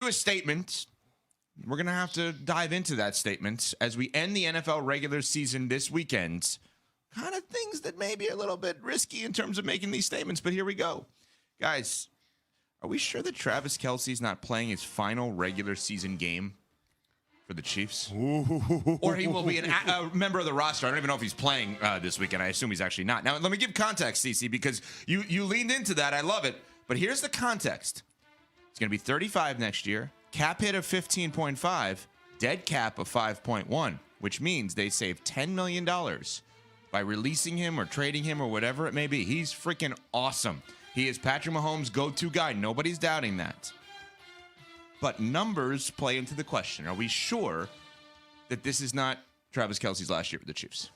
a statement. We're going to have to dive into that statement as we end the NFL regular season this weekend. Kind of things that may be a little bit risky in terms of making these statements, but here we go. Guys, are we sure that Travis Kelce's not playing his final regular season game for the Chiefs? Or he will be a member of the roster. I don't even know if he's playing this weekend. I assume he's actually not. Now, let me give context, CC, because you leaned into that. I love it. But here's the context. He's going to be 35 next year. Cap hit of 15.5, dead cap of 5.1, which means they save $10 million by releasing him or trading him or whatever it may be. He's freaking awesome. He is Patrick Mahomes' go-to guy. Nobody's doubting that. But numbers play into the question. Are we sure that this is not Travis Kelce's last year with the Chiefs?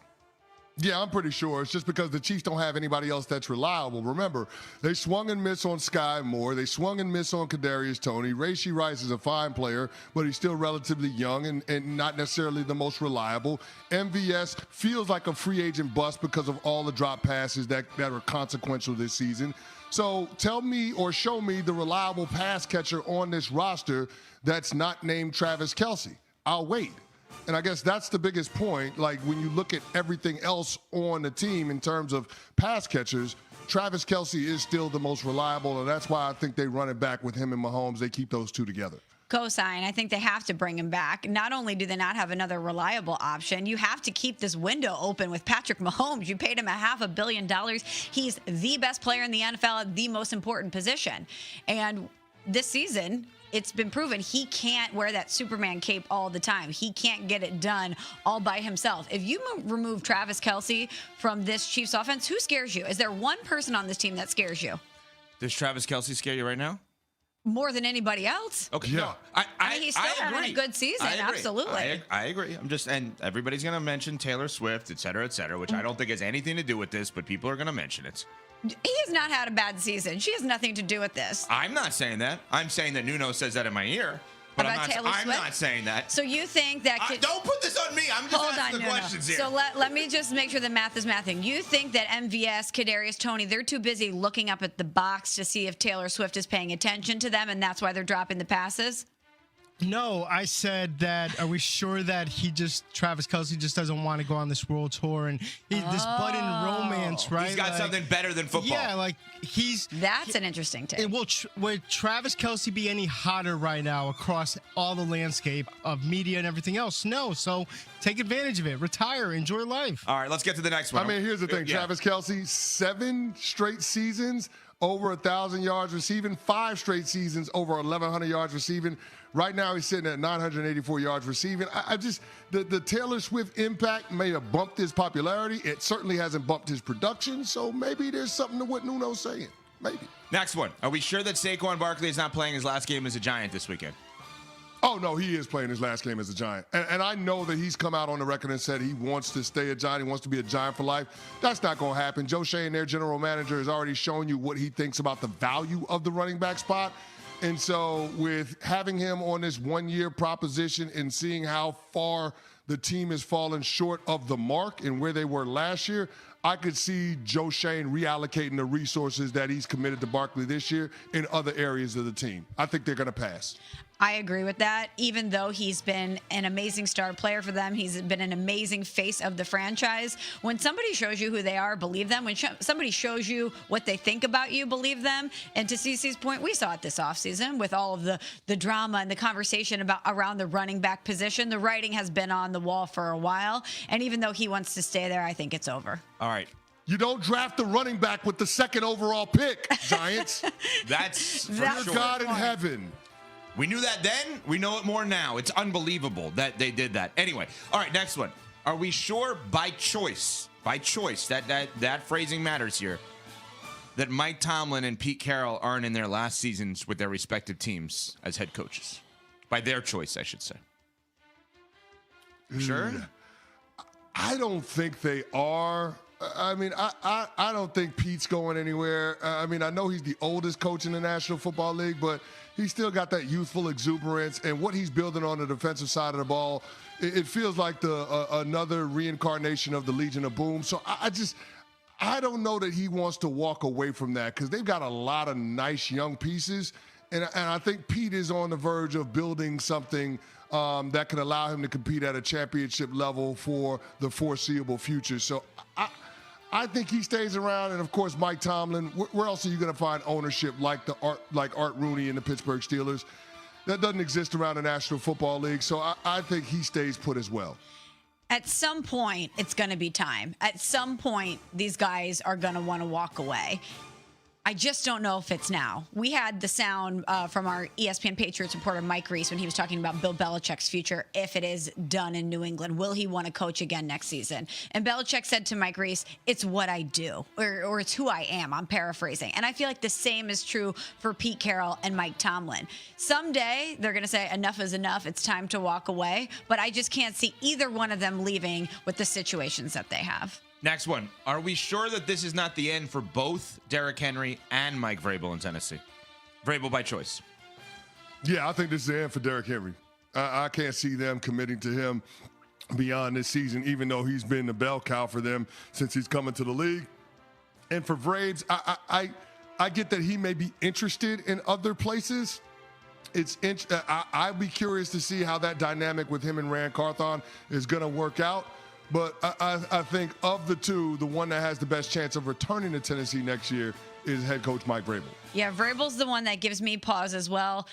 Yeah, I'm pretty sure. It's just because the Chiefs don't have anybody else that's reliable. Remember, they swung and missed on Sky Moore. They swung and missed on Kadarius Toney. Rashee Rice is a fine player, but he's still relatively young and not necessarily the most reliable. MVS feels like a free agent bust because of all the drop passes that are consequential this season. So tell me or show me the reliable pass catcher on this roster that's not named Travis Kelce. I'll wait. And I guess that's the biggest point. Like, when you look at everything else on the team in terms of pass catchers, Travis Kelce is still the most reliable, and that's why I think they run it back with him and Mahomes. They keep those two together. Cosign. I think they have to bring him back. Not only do they not have another reliable option, you have to keep this window open with Patrick Mahomes. You paid him $500 million. He's the best player in the NFL at the most important position. And this season, it's been proven he can't wear that Superman cape all the time. He can't get it done all by himself. If you remove Travis Kelce from this Chiefs offense, who scares you? Is there one person on this team that scares you? Does Travis Kelce scare you right now? More than anybody else. Okay, yeah. No, he's still having a good season. I agree. Absolutely. I agree. And everybody's going to mention Taylor Swift, et cetera, which I don't think has anything to do with this, but people are going to mention it. He has not had a bad season. She has nothing to do with this. I'm not saying that. I'm saying that Nuno says that in my ear. But About Taylor Swift? I'm not saying that. So you think that... Don't put this on me. I'm just asking the questions here. So let me just make sure the math is mathing. You think that MVS, Kadarius Toney, they're too busy looking up at the box to see if Taylor Swift is paying attention to them, and that's why they're dropping the passes? No, I said that. Are we sure that Travis Kelce just doesn't want to go on this world tour and this budding romance, right? He's got something better than football. Yeah, like That's an interesting take. Would Travis Kelce be any hotter right now across all the landscape of media and everything else? No. So take advantage of it. Retire. Enjoy life. All right, let's get to the next one. I mean, here's the thing. Yeah. Travis Kelce, 7 straight seasons, over 1,000 yards receiving, 5 straight seasons, over 1,100 yards receiving. Right now, he's sitting at 984 yards receiving. The Taylor Swift impact may have bumped his popularity. It certainly hasn't bumped his production. So maybe there's something to what Nuno's saying. Maybe. Next one. Are we sure that Saquon Barkley is not playing his last game as a Giant this weekend? Oh, no, he is playing his last game as a Giant. And I know that he's come out on the record and said he wants to stay a Giant. He wants to be a Giant for life. That's not going to happen. Joe Shane, their general manager, has already shown you what he thinks about the value of the running back spot. And so with having him on this one-year proposition and seeing how far the team has fallen short of the mark and where they were last year, I could see Joe Shane reallocating the resources that he's committed to Barkley this year in other areas of the team. I think they're going to pass. I agree with that. Even though he's been an amazing star player for them, he's been an amazing face of the franchise. When somebody shows you who they are, believe them. When somebody shows you what they think about you, believe them. And to CeCe's point, we saw it this offseason with all of the drama and the conversation around the running back position. The writing has been on the wall for a while. And even though he wants to stay there, I think it's over. All right. You don't draft the running back with the 2nd overall pick, Giants. That's for sure. God in heaven. We knew that then. We know it more now. It's unbelievable that they did that. Anyway, all right, next one. Are we sure by choice, that phrasing matters here, that Mike Tomlin and Pete Carroll aren't in their last seasons with their respective teams as head coaches? By their choice, I should say. Sure? I don't think they are. I mean, I don't think Pete's going anywhere. I mean, I know he's the oldest coach in the National Football League, but he's still got that youthful exuberance. And what he's building on the defensive side of the ball, it feels like another reincarnation of the Legion of Boom. So I don't know that he wants to walk away from that because they've got a lot of nice young pieces. And I think Pete is on the verge of building something that can allow him to compete at a championship level for the foreseeable future. So I think he stays around. And, of course, Mike Tomlin. Where else are you going to find ownership like Art Rooney in the Pittsburgh Steelers? That doesn't exist around the National Football League. So I think he stays put as well. At some point, it's going to be time. At some point, these guys are going to want to walk away. I just don't know if it's now. We had the sound from our ESPN Patriots reporter, Mike Reese, when he was talking about Bill Belichick's future, if it is done in New England. Will he want to coach again next season? And Belichick said to Mike Reese, it's what I do, or it's who I am. I'm paraphrasing. And I feel like the same is true for Pete Carroll and Mike Tomlin. Someday, they're going to say, enough is enough. It's time to walk away. But I just can't see either one of them leaving with the situations that they have. Next one. Are we sure that this is not the end for both Derrick Henry and Mike Vrabel in Tennessee? Vrabel by choice. Yeah, I think this is the end for Derrick Henry. I can't see them committing to him beyond this season, even though he's been the bell cow for them since he's come into the league. And for Vrabes, I get that he may be interested in other places. I'd be curious to see how that dynamic with him and Rand Carthon is going to work out. But I think of the two, the one that has the best chance of returning to Tennessee next year is head coach Mike Vrabel. Yeah, Vrabel's the one that gives me pause as well.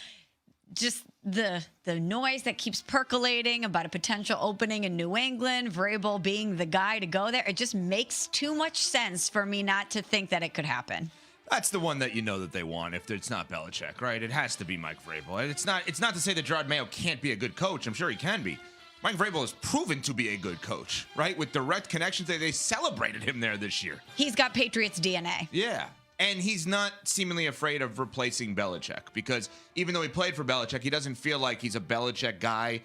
Just the noise that keeps percolating about a potential opening in New England, Vrabel being the guy to go there, it just makes too much sense for me not to think that it could happen. That's the one that you know that they want if it's not Belichick, right? It has to be Mike Vrabel. It's not to say that Gerard Mayo can't be a good coach. I'm sure he can be. Mike Vrabel has proven to be a good coach, right? With direct connections, they celebrated him there this year. He's got Patriots DNA. Yeah. And he's not seemingly afraid of replacing Belichick because even though he played for Belichick, he doesn't feel like he's a Belichick guy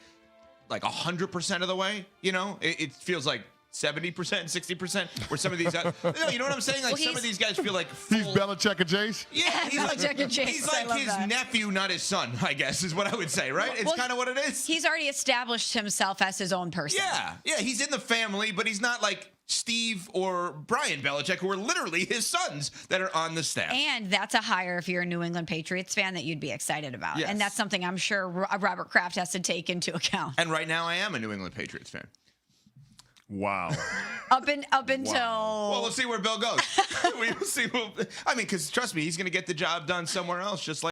like 100% of the way. You know, it feels like 70%, 60%, where some of these guys, you know what I'm saying? Like some of these guys feel like full, he's Belichick and Jace? Yeah, he's Belichick and Jace. He's like his nephew, not his son, I guess, is what I would say, right? It's kind of what it is. He's already established himself as his own person. Yeah, he's in the family, but he's not like Steve or Brian Belichick, who are literally his sons that are on the staff. And that's a hire if you're a New England Patriots fan that you'd be excited about. Yes. And that's something I'm sure Robert Kraft has to take into account. And right now I am a New England Patriots fan. Wow. Up until... Well, we'll see where Bill goes. We'll see. I mean, because trust me, he's going to get the job done somewhere else, just like